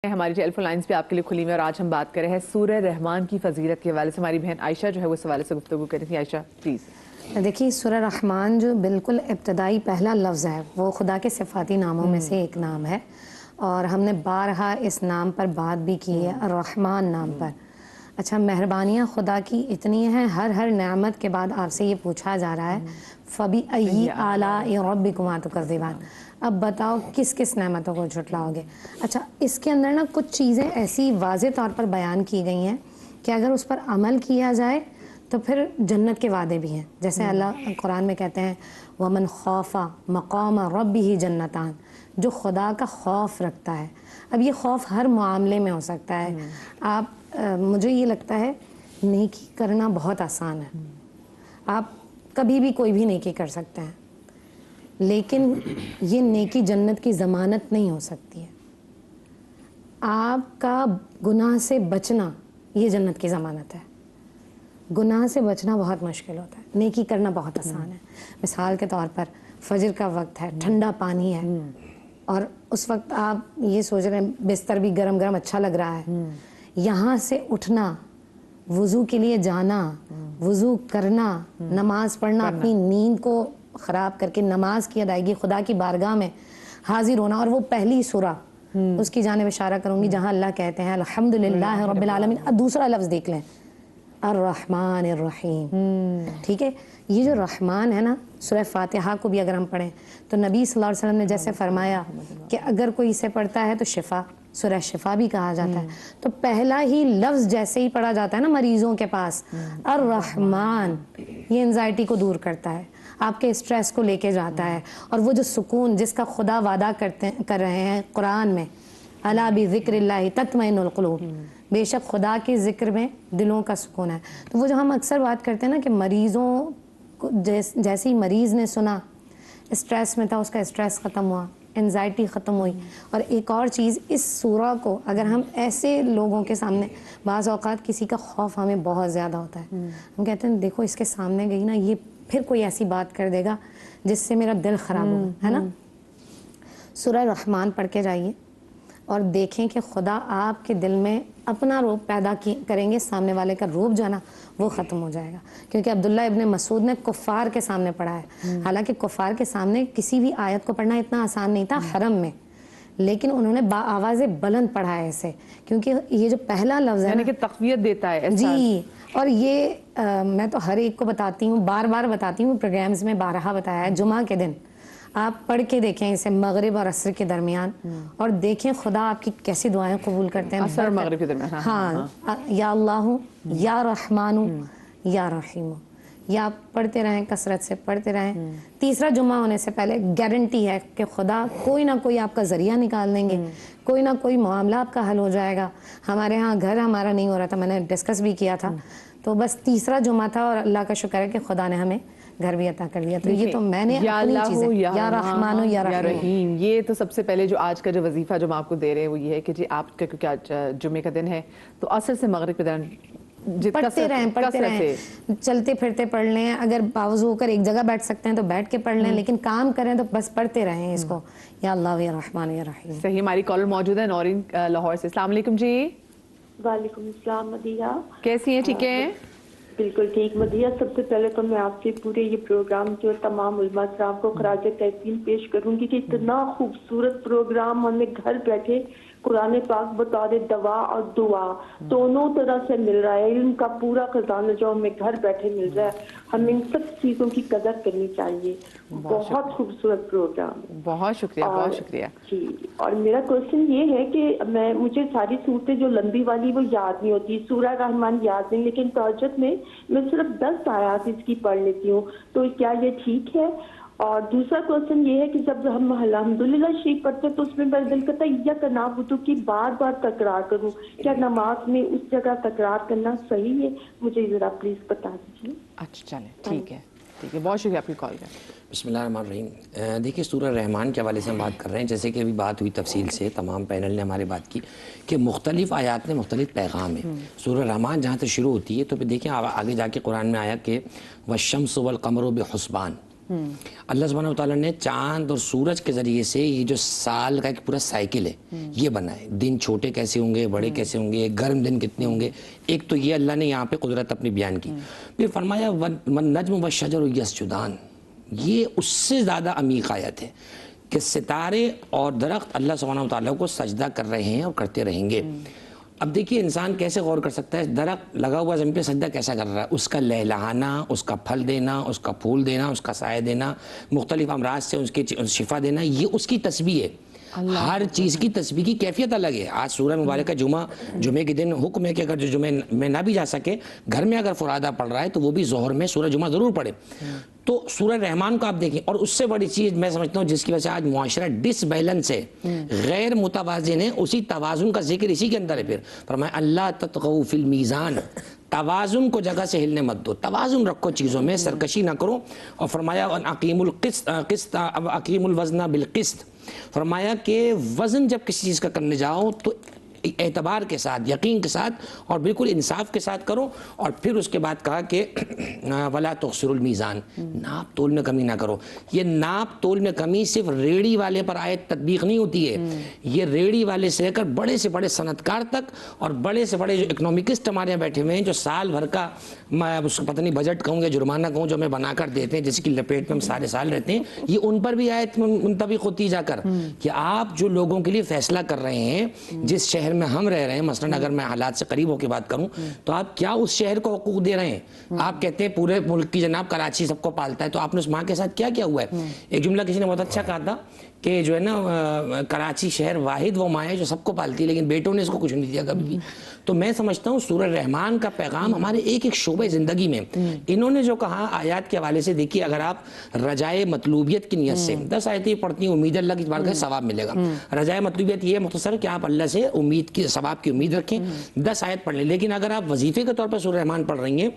ہماری telephone lines پہ آپ کے لیے کھلی ہوئی اور آج ہم بات کر رہے ہیں سورہ رحمان کی فضیلت کے حوالے سے. ہماری بہن عائشہ جو ہے وہ اس حوالے سے گفتگو کر رہی تھی. عائشہ پلیز. دیکھیے سورہ رحمان جو بالکل ابتدائی پہلا لفظ ہے وہ خدا کے صفاتی ناموں میں سے ایک نام ہے، اور ہم نے بارہا اس نام پر بات بھی کی ہے، الرحمن نام پر. اچھا، مہربانیاں خدا کی اتنی ہیں، ہر نعمت کے بعد آپ سے یہ پوچھا جا رہا ہے فَبِأَيِّ آلَاءِ رَبِّكُمَا تُكَذِّبَانِ. اب بتاؤ کس کس نعمتوں کو جھٹلاؤ گے. اچھا، اس کے اندر نا کچھ چیزیں ایسی واضح طور پر بیان کی گئی ہیں کہ اگر اس پر عمل کیا جائے تو پھر جنت کے وعدے بھی ہیں. جیسے اللہ قرآن میں کہتے ہیں وَمَنْ خَافَ مَقَامَ رَبِّهِ جَنَّتَانِ، جو خدا کا خوف رکھتا ہے. اب یہ خوف ہر معاملے میں ہو سکتا ہے. مجھے یہ لگتا ہے نیکی کرنا بہت آسان ہے، آپ کبھی بھی کوئی بھی نیکی کر سکتے ہیں، لیکن یہ نیکی جنت کی ضمانت نہیں ہو سکتی ہے. آپ کا گناہ سے بچنا یہ جنت کی ضمانت ہے. گناہ سے بچنا بہت مشکل ہوتا ہے، نیکی کرنا بہت آسان ہے. مثال کے طور پر فجر کا وقت ہے، ٹھنڈا پانی ہے، اور اس وقت آپ یہ سوچ رہے ہیں بستر بھی گرم گرم اچھا لگ رہا ہے. یہاں سے اٹھنا، وضو کے لیے جانا، وضو کرنا، نماز پڑھنا، اپنی نیند کو خراب کر کے نماز کی ادائیگی، خدا کی بارگاہ میں حاضر ہونا. اور وہ پہلی سورہ اس کی جانب اشارہ کروں گی جہاں اللہ کہتے ہیں الحمدللہ رب العالمین. اب دوسرا لفظ دیکھ لیں، الرحمن الرحیم. ٹھیک ہے، یہ جو رحمان ہے نا، سورہ فاتحہ کو بھی اگر ہم پڑھیں تو نبی صلی اللہ علیہ وسلم نے جیسے فرمایا کہ اگر کوئی اسے پڑھتا ہے تو شفا، سورہ شفا بھی کہا جاتا ہے. تو پہلا ہی لفظ جیسے ہی پڑھا جاتا ہے نا مریضوں کے پاس، الرحمن، یہ انزائٹی کو دور کرتا ہے، آپ کے اسٹریس کو لے کے جاتا ہے. اور وہ جو سکون جس کا خدا وعدہ کر رہے ہیں قرآن میں، الا بذکر اللہ تطمئن القلوب، بے شک خدا کے ذکر میں دلوں کا سکون ہے. تو وہ جو ہم اکثر بات کرتے ہیں نا کہ مریضوں کو جیسے ہی مریض نے سنا، اسٹریس میں تھا، اس کا اسٹریس ختم ہوا، انزائٹی ختم ہوئی. اور ایک اور چیز، اس سورہ کو اگر ہم ایسے لوگوں کے سامنے، بعض اوقات کسی کا خوف ہمیں بہت زیادہ ہوتا ہے، ہم کہتے ہیں دیکھو اس کے سامنے گئی نا، یہ پھر کوئی ایسی بات کر دے گا جس سے میرا دل خراب ہوگا، ہے نا. سورہ رحمان پڑھ کے جائیے اور دیکھیں کہ خدا آپ کے دل میں اپنا روب پیدا کریں گے، سامنے والے کا روب جو ہے نا وہ ختم ہو جائے گا. کیونکہ عبداللہ ابن مسعود نے کفار کے سامنے پڑھا ہے، حالانکہ کفار کے سامنے کسی بھی آیت کو پڑھنا اتنا آسان نہیں تھا حرم میں، لیکن انہوں نے آواز بلند پڑھا ہے اسے، کیونکہ یہ جو پہلا لفظ ہے یعنی کہ تقویت دیتا ہے. جی. اور یہ میں تو ہر ایک کو بتاتی ہوں، بار بار بتاتی ہوں، پروگرامز میں بارہا بتایا ہے. جمعہ کے دن آپ پڑھ کے دیکھیں اسے مغرب اور عصر کے درمیان، اور دیکھیں خدا آپ کی کیسی دعائیں قبول کرتے ہیں. عصر اور مغرب کے درمیان. ہاں، یا اللہ یا رحمان یا رحیم، یا آپ پڑھتے رہیں، کثرت سے پڑھتے رہیں. تیسرا جمعہ ہونے سے پہلے گارنٹی ہے کہ خدا کوئی نہ کوئی آپ کا ذریعہ نکال دیں گے، کوئی نہ کوئی معاملہ آپ کا حل ہو جائے گا. ہمارے ہاں گھر ہمارا نہیں ہو رہا تھا، میں نے ڈسکس بھی کیا تھا، تو بس تیسرا جمعہ تھا اور اللہ کا شکر ہے کہ خدا نے ہمیں گھر بھی عطا کر دیا. تو یہ تو میں نے اپنی چیزیں، یا رحمان یا رحیم، یہ تو سب سے پہلے جو آج کا جو وظیفہ جو ہم آپ کو دے رہے ہیں وہ یہ ہے کہ جی آپ کا، کیونکہ آج جمعے کا دن ہے تو عصر سے مغرب کے دن پڑھتے رہیں، چلتے پھرتے پڑھ لیں. اگر باوضو ہو کر ایک جگہ بیٹھ سکتے ہیں تو بیٹھ کے پڑھ لیں، لیکن کام کریں تو بس پڑھتے رہیں اس کو، یا اللہ یا رحمان یا رحیم. صحیح. ہماری کالر موجود ہے نورین لاہور سے. السلام علیکم جی. وعلیکم السلام مدیحہ، کیسی ہیں؟ ٹھیک ہیں؟ بالکل ٹھیک مدیحہ. سب سے پہلے تو میں آپ سے پورے یہ پروگرام جو تمام علماء صاحب کو خراج تحسین پیش کروں گی کہ اتنا خوبصورت پروگرام ہمیں گھر بیٹھے قرآن پاک بتا دے، دوا اور دعا دونوں طرح سے مل رہا ہے. علم کا پورا خزانہ جو ہمیں گھر بیٹھے مل رہا ہے، ہمیں ان سب چیزوں کی قدر کرنی چاہیے. بہت خوبصورت پروگرام. بہت شکریہ، بہت شکریہ. جی، اور میرا کوشچن یہ ہے کہ مجھے ساری صورتیں جو لمبی والی وہ یاد نہیں ہوتی، سورہ رحمان یاد نہیں، لیکن تہجد میں صرف 10 آیات اس کی پڑھ لیتی ہوں، تو کیا یہ ٹھیک ہے؟ اور دوسرا کوشچن یہ ہے کہ جب ہم الحمدللہ شریف پڑھتے ہیں تو اس میں میرا دل کرتا ہے ایاک نعبد کی بار بار تکرار کروں، کیا نماز میں اس جگہ تکرار کرنا صحیح ہے؟ مجھے ذرا پلیز بتا دیجیے. اچھا چلیں، ٹھیک ہے، ٹھیک ہے. بہت شکریہ آپ کی کال کا. بسم اللہ الرحمن الرحیم. دیکھیے سورہ رحمان کے حوالے سے ہم بات کر رہے ہیں، جیسے کہ ابھی بات ہوئی تفصیل سے، تمام پینل نے ہمارے بات کی کہ مختلف آیات میں مختلف پیغام ہے. سورہ رحمان جہاں سے شروع ہوتی ہے تو پھر دیکھیں آگے جا کے قرآن میں آیا کہ والشمس والقمر بحسبان، اللہ سبحانہ و تعالیٰ نے چاند اور سورج کے ذریعے سے یہ جو سال کا ایک پورا سائیکل ہے یہ بنائے. دن چھوٹے کیسے ہوں گے, بڑے کیسے ہوں گے, گرم دن کتنے ہوں گے. ایک تو یہ اللہ نے یہاں پہ قدرت اپنی بیان کی. پھر فرمایا وَالنَّجْمُ وَالشَّجَرُ يَسْجُدَانِ, یہ اس سے زیادہ عمیق آیت ہے کہ ستارے اور درخت اللہ سبحانہ و تعالیٰ کو سجدہ کر رہے ہیں اور کرتے رہیں گے. اب دیکھیے انسان کیسے غور کر سکتا ہے, درخت لگا ہوا زمین پہ سجدہ کیسا کر رہا ہے, اس کا لہلہانا, اس کا پھل دینا, اس کا پھول دینا, اس کا سایہ دینا, مختلف امراض سے اس کی شفا دینا, یہ اس کی تسبیح ہے. ہر چیز کی تسبیح کی کیفیت الگ ہے. آج سورہ مبارکہ جمعے کے دن حکم ہے کہ اگر جو جمعے میں نہ بھی جا سکے, گھر میں اگر فرادہ پڑھ رہا ہے تو وہ بھی ظہر میں سورہ جمعہ ضرور پڑھے. تو سورہ رحمان کو آپ دیکھیں, اور اس سے بڑی چیز میں سمجھتا ہوں جس کی وجہ سے آج معاشرہ ڈس بیلنس ہے, غیر متوازن ہے, اسی توازن کا ذکر اسی کے اندر ہے. پھر فرمایا اللہ تطغوا فی المیزان, توازن کو جگہ سے ہلنے مت دو, توازن رکھو چیزوں میں, سرکشی نہ کرو. اور فرمایا اقیم الوزن بالقسط, فرمایا کہ وزن جب کسی چیز کا کرنے جاؤ تو اعتبار کے ساتھ, یقین کے ساتھ اور بالکل انصاف کے ساتھ کرو. اور پھر اس کے بعد کہا کہ ولا تخسروا المیزان, ناپ تول میں کمی نہ کرو. یہ ناپ تول میں کمی صرف ریڑھی والے پر آیت تطبیق نہیں ہوتی ہے, یہ ریڑھی والے سے لے کر بڑے سے بڑے صنعت کار تک اور بڑے سے بڑے جو اکنامکسٹ ہمارے یہاں بیٹھے ہوئے ہیں, جو سال بھر کا میں اس کو پتہ نہیں بجٹ کہوں یا جرمانہ کہوں جو ہمیں بنا کر دیتے ہیں, جس کی لپیٹ میں ہم سارے سال رہتے ہیں, یہ ان پر بھی آیت منطبق ہوتی جا کر کہ آپ جو لوگوں کے لیے فیصلہ کر رہے ہیں, جس شہر میں ہم رہ رہے ہیں, مثلا اگر میں حالات سے قریب ہو کے بات کروں, تو آپ کیا اس شہر کو حقوق دے رہے ہیں؟ آپ کہتے ہیں پورے ملک کی جناب کراچی سب کو پالتا ہے, تو آپ نے اس ماں کے ساتھ کیا کیا ہوا ہے؟ ایک جملہ کسی نے بہت اچھا کہا تھا کہ جو ہے نا کراچی شہر واحد وہ ماں ہے جو سب کو پالتی ہے, لیکن بیٹوں نے اس کو کچھ نہیں دیا کبھی بھی. تو میں سمجھتا ہوں سورہ رحمان کا پیغام ہمارے ایک ایک شعبہ زندگی میں انہوں نے جو کہا آیات کے حوالے سے, دیکھیے اگر آپ رجائے مطلوبیت کی نیت سے 10 آیتیں پڑھتی ہیں, امید اللہ کی بار کا ثواب ملے گا. رجائے مطلوبیت یہ مختصر کہ آپ اللہ سے امید کی ثواب کی امید رکھیں, 10 آیت پڑھ لیں. لیکن اگر آپ وظیفے کے طور پر سورہ رحمان پڑھ رہی ہیں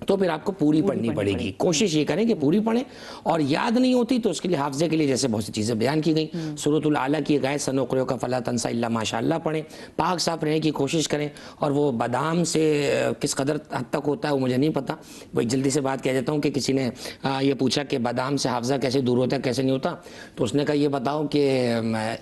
تو پھر آپ کو پوری پڑھنی پڑے گی. کوشش یہ کریں کہ پوری پڑھیں, اور یاد نہیں ہوتی تو اس کے لیے حافظے کے لیے جیسے بہت سی چیزیں بیان کی گئیں, سورۃ الاعلیٰ کی ایک آیت سنقرئک فلا تنسى الا ما شاء اللہ پڑھیں, پاک صاف رہنے کی کوشش کریں. اور وہ بادام سے کس قدر حد تک ہوتا ہے وہ مجھے نہیں پتہ, وہ جلدی سے بات کہہ دیتا ہوں کہ کسی نے یہ پوچھا کہ بادام سے حافظہ کیسے دور ہوتا ہے کیسے نہیں ہوتا, تو اس نے کہا یہ بتاؤ کہ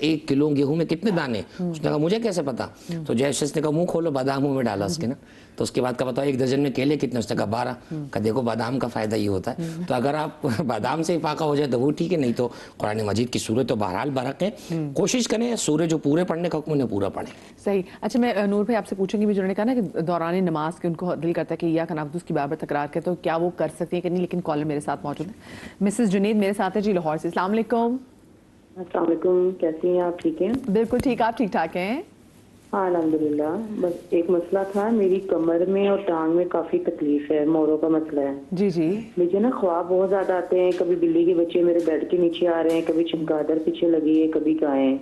1 کلو گیہوں میں کتنے دانے, اس نے کہا مجھے کیسے پتا, تو جیسے اس نے کہا منہ کھولو, بادام منہ میں ڈالا اس کے نا, تو اس کے بعد کا بتاؤ 1 درجن میں کیلے کتنے, اس نے کہا 12, کہ دیکھو بادام کا فائدہ یہ ہوتا ہے. تو اگر آپ بادام سے فاقہ ہو جائے تو وہ ٹھیک ہے, نہیں تو قرآن مجید کی سورت تو بہرحال برق ہے, کوشش کریں سورہ جو پورے پڑھنے کا حکم انہیں پورا پڑھیں. صحیح. اچھا میں نور بھائی آپ سے پوچھوں گی, بھی جنہوں نے کہا نا کہ دوران نماز کے ان کو دل کرتا ہے کہ یا نعبد اس کی بار بار تکرار کرے, تو کیا وہ کر سکتی ہیں کہ نہیں؟ لیکن کالر میرے ساتھ موجود ہے, مسز جنید میرے ساتھ ہے جی لاہور سے. السلام علیکم. السلام علیکم, کیسی ہیں آپ؟ ٹھیک ہیں؟ بالکل ٹھیک, آپ ٹھیک ٹھاک ہیں؟ ہاں الحمدللہ. بس ایک مسئلہ تھا, میری کمر میں اور ٹانگ میں کافی تکلیف ہے, موروں کا مسئلہ ہے. جی مجھے نا خواب بہت زیادہ آتے ہیں, کبھی بلی کے بچے میرے بیڈ کے نیچے آ رہے ہیں, کبھی چمگادڑ پیچھے لگی ہے, کبھی گائیں,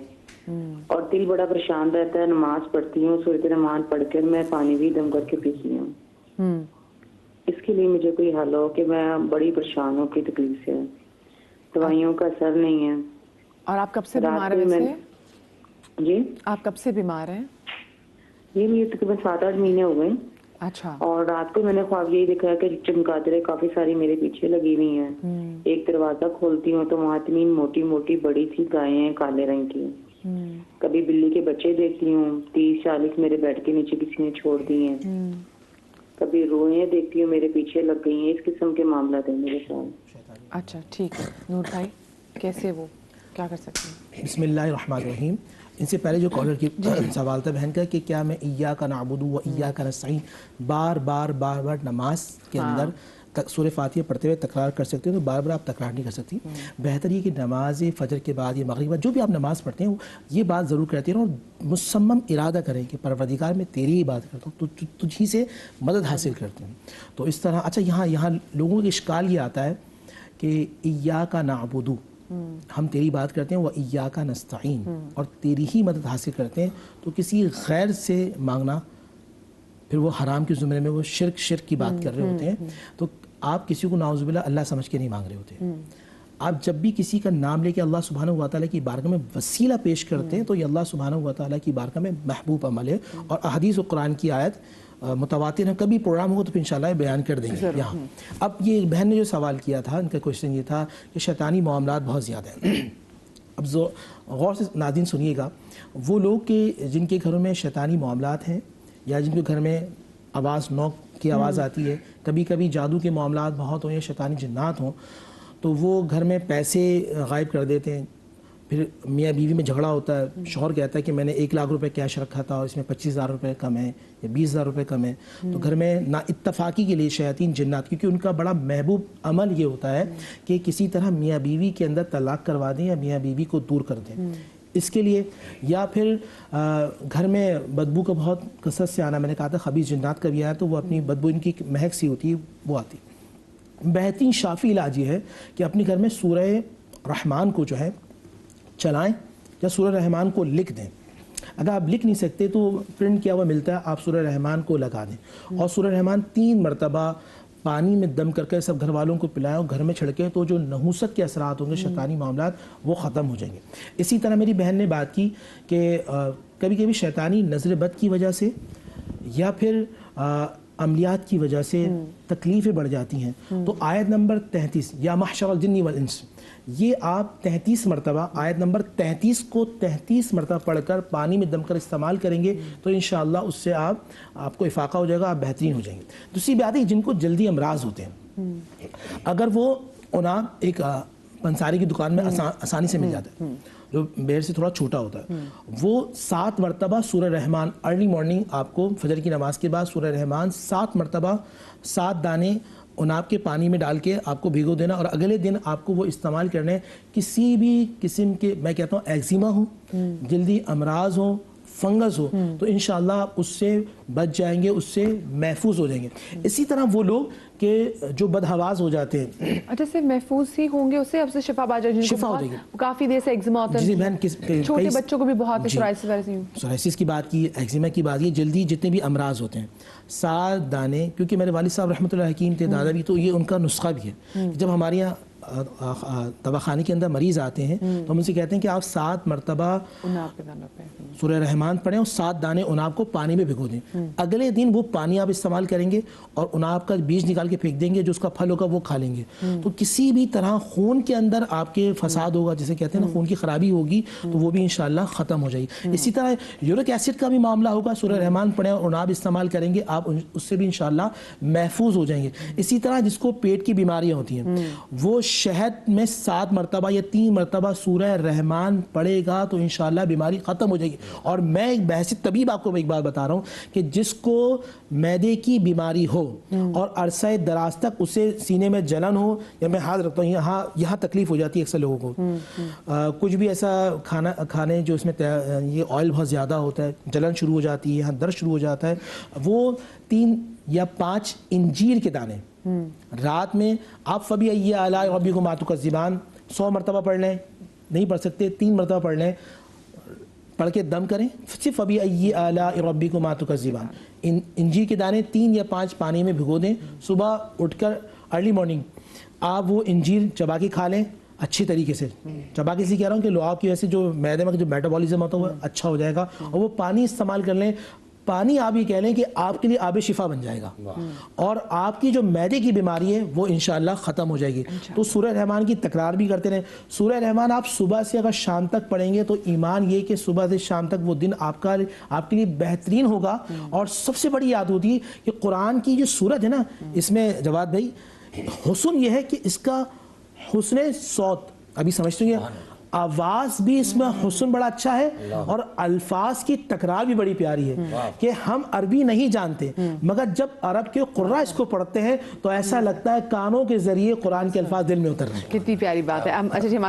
اور دل بڑا پریشان رہتا ہے. نماز پڑھتی ہوں, سورۃ رحمان پڑھ کر میں پانی بھی دم کر کے پیتی ہوں. اس کے لیے مجھے کوئی حل ہو, کہ میں بڑی پریشان ہوں کی تکلیف سے, دوائیوں کا اثر نہیں ہے. اور آپ کب سے بیمار ہیں؟ جی آپ کب سے بیمار ہیں؟ یہ مجھے تقریباً 7-8 مہینے ہو گئے. اچھا. اور رات کو میں نے خواب یہی دیکھا ہے کہ چمگادڑیں کافی ساری میرے پیچھے لگی ہوئی ہیں. ایک دروازہ کھولتی ہوں تو وہاں اتنی موٹی موٹی بڑی سی گائیں ہیں کالے رنگ کی. کبھی بلی کے بچے دیکھتی ہوں, 30-40 میرے بیڈ کے نیچے کسی نے چھوڑ دی ہیں. کبھی روئیں دیکھتی ہوں میرے پیچھے لگ گئی ہیں. اس قسم کے معاملات ہیں میرے ساتھ. اچھا ٹھیک ہے. نور بھائی کیسے وہ کیا کر سکتے ہیں؟ بسم اللہ الرحمن الرحیم. ان سے پہلے جو کالر کی سوال تھا بہن کا کہ کیا میں ایاک نعبد و ایاک نستعین بار بار نماز کے اندر سورہ فاتحہ پڑھتے ہوئے تکرار کر سکتے ہیں؟ تو بار بار آپ تکرار نہیں کر سکتی. بہتر یہ کہ نماز فجر کے بعد یا مغرب جو بھی آپ نماز پڑھتے ہیں یہ بات ضرور کرتے ہیں اور مصمم ارادہ کریں کہ پروردگار میں تیری ہی بات کرتا ہوں, تو تجھی سے مدد حاصل کرتا ہوں. تو اس طرح اچھا یہاں لوگوں کے اشکال یہ آتا ہے کہ ایاک نعبد, ہم تیری بات کرتے ہیں, وہ ایاک نستعین, اور تیری ہی مدد حاصل کرتے ہیں. تو کسی غیر سے مانگنا پھر وہ حرام کے زمرے میں وہ شرک کی بات کر رہے ہوتے ہیں. تو آپ کسی کو نعوذ باللہ اللہ سمجھ کے نہیں مانگ رہے ہوتے. آپ جب بھی کسی کا نام لے کے اللہ سبحانہ و تعالیٰ کی بارگاہ میں وسیلہ پیش کرتے ہیں تو یہ اللہ سبحانہ و تعالیٰ کی بارگاہ میں محبوب عمل ہے. اور احادیث و قرآن کی آیت متواتر ہیں, کبھی پروگرام ہوگا تو پھر انشاءاللہ بیان کر دیں گے یہاں. اب یہ بہن نے جو سوال کیا تھا, ان کا کوشچن یہ تھا کہ شیطانی معاملات بہت زیادہ ہیں. اب غور سے ناظرین سنیے گا, وہ لوگ کہ جن کے گھروں میں شیطانی معاملات ہیں یا جن کے گھر میں آواز نوک کی آواز آتی ہے, کبھی کبھی جادو کے معاملات بہت ہوں یا شیطانی جنات ہوں, تو وہ گھر میں پیسے غائب کر دیتے ہیں. پھر میاں بیوی میں جھگڑا ہوتا ہے, شوہر کہتا ہے کہ میں نے 1 لاکھ روپے کیش رکھا تھا اور اس میں 25,000 روپے کم ہے یا 20,000 روپے کم ہے. تو گھر میں نا اتفاقی کے لیے شیاطین جنات, کیونکہ ان کا بڑا محبوب عمل یہ ہوتا ہے کہ کسی طرح میاں بیوی کے اندر طلاق کروا دیں یا میاں بیوی کو دور کر دیں. اس کے لیے یا پھر گھر میں بدبو کا بہت کثرت سے آنا, میں نے کہا تھا خبیث جنات کا بھی آیا, تو وہ اپنی بدبو ان کی مہک سی ہوتی ہے وہ آتی. بہترین شافی علاج یہ ہے کہ اپنے گھر میں سورہ رحمان کو جو ہے چلائیں یا سورہ رحمان کو لکھ دیں. اگر آپ لکھ نہیں سکتے تو پرنٹ کیا ہوا ملتا ہے, آپ سورہ رحمان کو لگا دیں اور سورہ رحمان 3 مرتبہ پانی میں دم کر کے سب گھر والوں کو پلائیں اور گھر میں چھڑکیں, تو جو نحوست کے اثرات ہوں گے, شیطانی معاملات, وہ ختم ہو جائیں گے. اسی طرح میری بہن نے بات کی کہ کبھی کبھی شیطانی نظر بد کی وجہ سے یا پھر عملیات کی وجہ سے تکلیفیں بڑھ جاتی ہیں, تو آیت نمبر 33 یا محشر الجن والانس, یہ آپ 33 مرتبہ آیت نمبر 33 کو 33 مرتبہ پڑھ کر پانی میں دم کر استعمال کریں گے تو انشاءاللہ اس سے آپ کو افاقہ ہو جائے گا, آپ بہترین ہو جائیں گے. دوسری بات ہے جن کو جلدی امراض ہوتے ہیں, اگر وہ اناب ایک پنساری کی دکان میں آسانی سے مل جاتا ہے جو بیر سے تھوڑا چھوٹا ہوتا ہے, وہ 7 مرتبہ سورہ رحمان ارلی مارننگ آپ کو فجر کی نماز کے بعد سورہ رحمان 7 مرتبہ 7 دانے اناب کے پانی میں ڈال کے آپ کو بھیگو دینا, اور اگلے دن آپ کو وہ استعمال کرنے. کسی بھی قسم کے, میں کہتا ہوں ایگزیما ہو, جلدی امراض ہو, فنگس ہو, تو انشاءاللہ آپ اس سے بچ جائیں گے, اس سے محفوظ ہو جائیں گے. اسی طرح وہ لوگ کہ جو بدحواس ہو جاتے ہیں, اچھا سے محفوظ ہی ہوں گے, اس سے اب سے شفا پا جائے, شفا ہو جائے گی. کافی دیر سے ایگزیما ہوتا ہے, چھوٹے بچوں کو بھی بہت سورائسس کی بات کی, ایگزیما کی بات کی, جلدی جتنے بھی امراض ہوتے ہیں 7 دانے, کیونکہ میرے والد صاحب رحمۃ اللہ حکیم تھے, دادا بھی, تو یہ ان کا نسخہ بھی ہے. جب ہمارے یہاں دواخانے کے اندر مریض آتے ہیں تو ہم ان سے کہتے ہیں کہ آپ 7 مرتبہ سورہ رحمان پڑھیں اور 7 دانے اناب کو پانی میں بھگو دیں. اگلے دن وہ پانی آپ استعمال کریں گے اور اناب کا بیج نکال کے پھینک دیں گے, جو اس کا پھل ہوگا وہ کھا لیں گے. تو کسی بھی طرح خون کے اندر آپ کے فساد ہوگا, جسے کہتے ہیں نا خون کی خرابی ہوگی, تو وہ بھی انشاءاللہ ختم ہو جائے گی. اسی طرح یورک ایسڈ کا بھی معاملہ ہوگا, سورہ رحمان پڑھیں اور اناب استعمال کریں گے, آپ اس سے بھی انشاءاللہ محفوظ ہو جائیں گے. اسی طرح جس کو پیٹ کی بیماریاں ہوتی ہیں, وہ شہد میں 7 مرتبہ یا 3 مرتبہ سورہ رحمان پڑھے گا تو انشاءاللہ بیماری ختم ہو جائے گی. اور میں ایک بحث طبیب آپ کو ایک بات بتا رہا ہوں کہ جس کو معدے کی بیماری ہو اور عرصہ دراز تک اسے سینے میں جلن ہو, یا میں ہاتھ رکھتا ہوں یہاں تکلیف ہو جاتی ہے اکثر لوگوں کو, کچھ بھی ایسا کھانے جو اس میں یہ آئل بہت زیادہ ہوتا ہے, جلن شروع ہو جاتی ہے, یہاں درد شروع ہو جاتا ہے, وہ 3 یا 5 انجیر کے دانے رات میں آپ فبی آلاء ربکما تکذبان 100 مرتبہ پڑھ لیں, نہیں پڑھ سکتے 3 مرتبہ پڑھ لیں, پڑھ کے دم کریں, صرف فبی آلاء ربکما تکذبان. انجیر کے دانے 3 یا 5 پانی میں بھگو دیں, صبح اٹھ کر ارلی مارننگ آپ وہ انجیر چبا کے کھا لیں, اچھی طریقے سے چبا کے, سے کہہ رہا ہوں کہ لعاب کی وجہ سے جو معدے میں جو میٹابولزم ہوتا ہے وہ اچھا ہو جائے گا, اور وہ پانی استعمال کر لیں. پانی آپ یہ کہہ لیں کہ آپ کے لیے آب شفا بن جائے گا, اور آپ کی جو معدے کی بیماری ہے وہ انشاءاللہ ختم ہو جائے گی. تو سورہ رحمان کی تکرار بھی کرتے رہیں. سورہ رحمان آپ صبح سے اگر شام تک پڑھیں گے تو ایمان یہ کہ صبح سے شام تک وہ دن آپ کے لیے بہترین ہوگا. اور سب سے بڑی یاد ہوتی ہے کہ قرآن کی جو سورت ہے نا, اس میں جواد بھائی حسن یہ ہے کہ اس کا حسن صوت, ابھی سمجھتے ہیں, آواز بھی اس میں حسن بڑا اچھا ہے, اور الفاظ کی تکرار بھی بڑی پیاری ہے کہ ہم عربی نہیں جانتے, مگر جب عرب کے قراء اس کو پڑھتے ہیں تو ایسا لگتا ہے کانوں کے ذریعے قرآن کے الفاظ دل میں اتر رہے ہیں. کتنی پیاری بات ہے. اچھا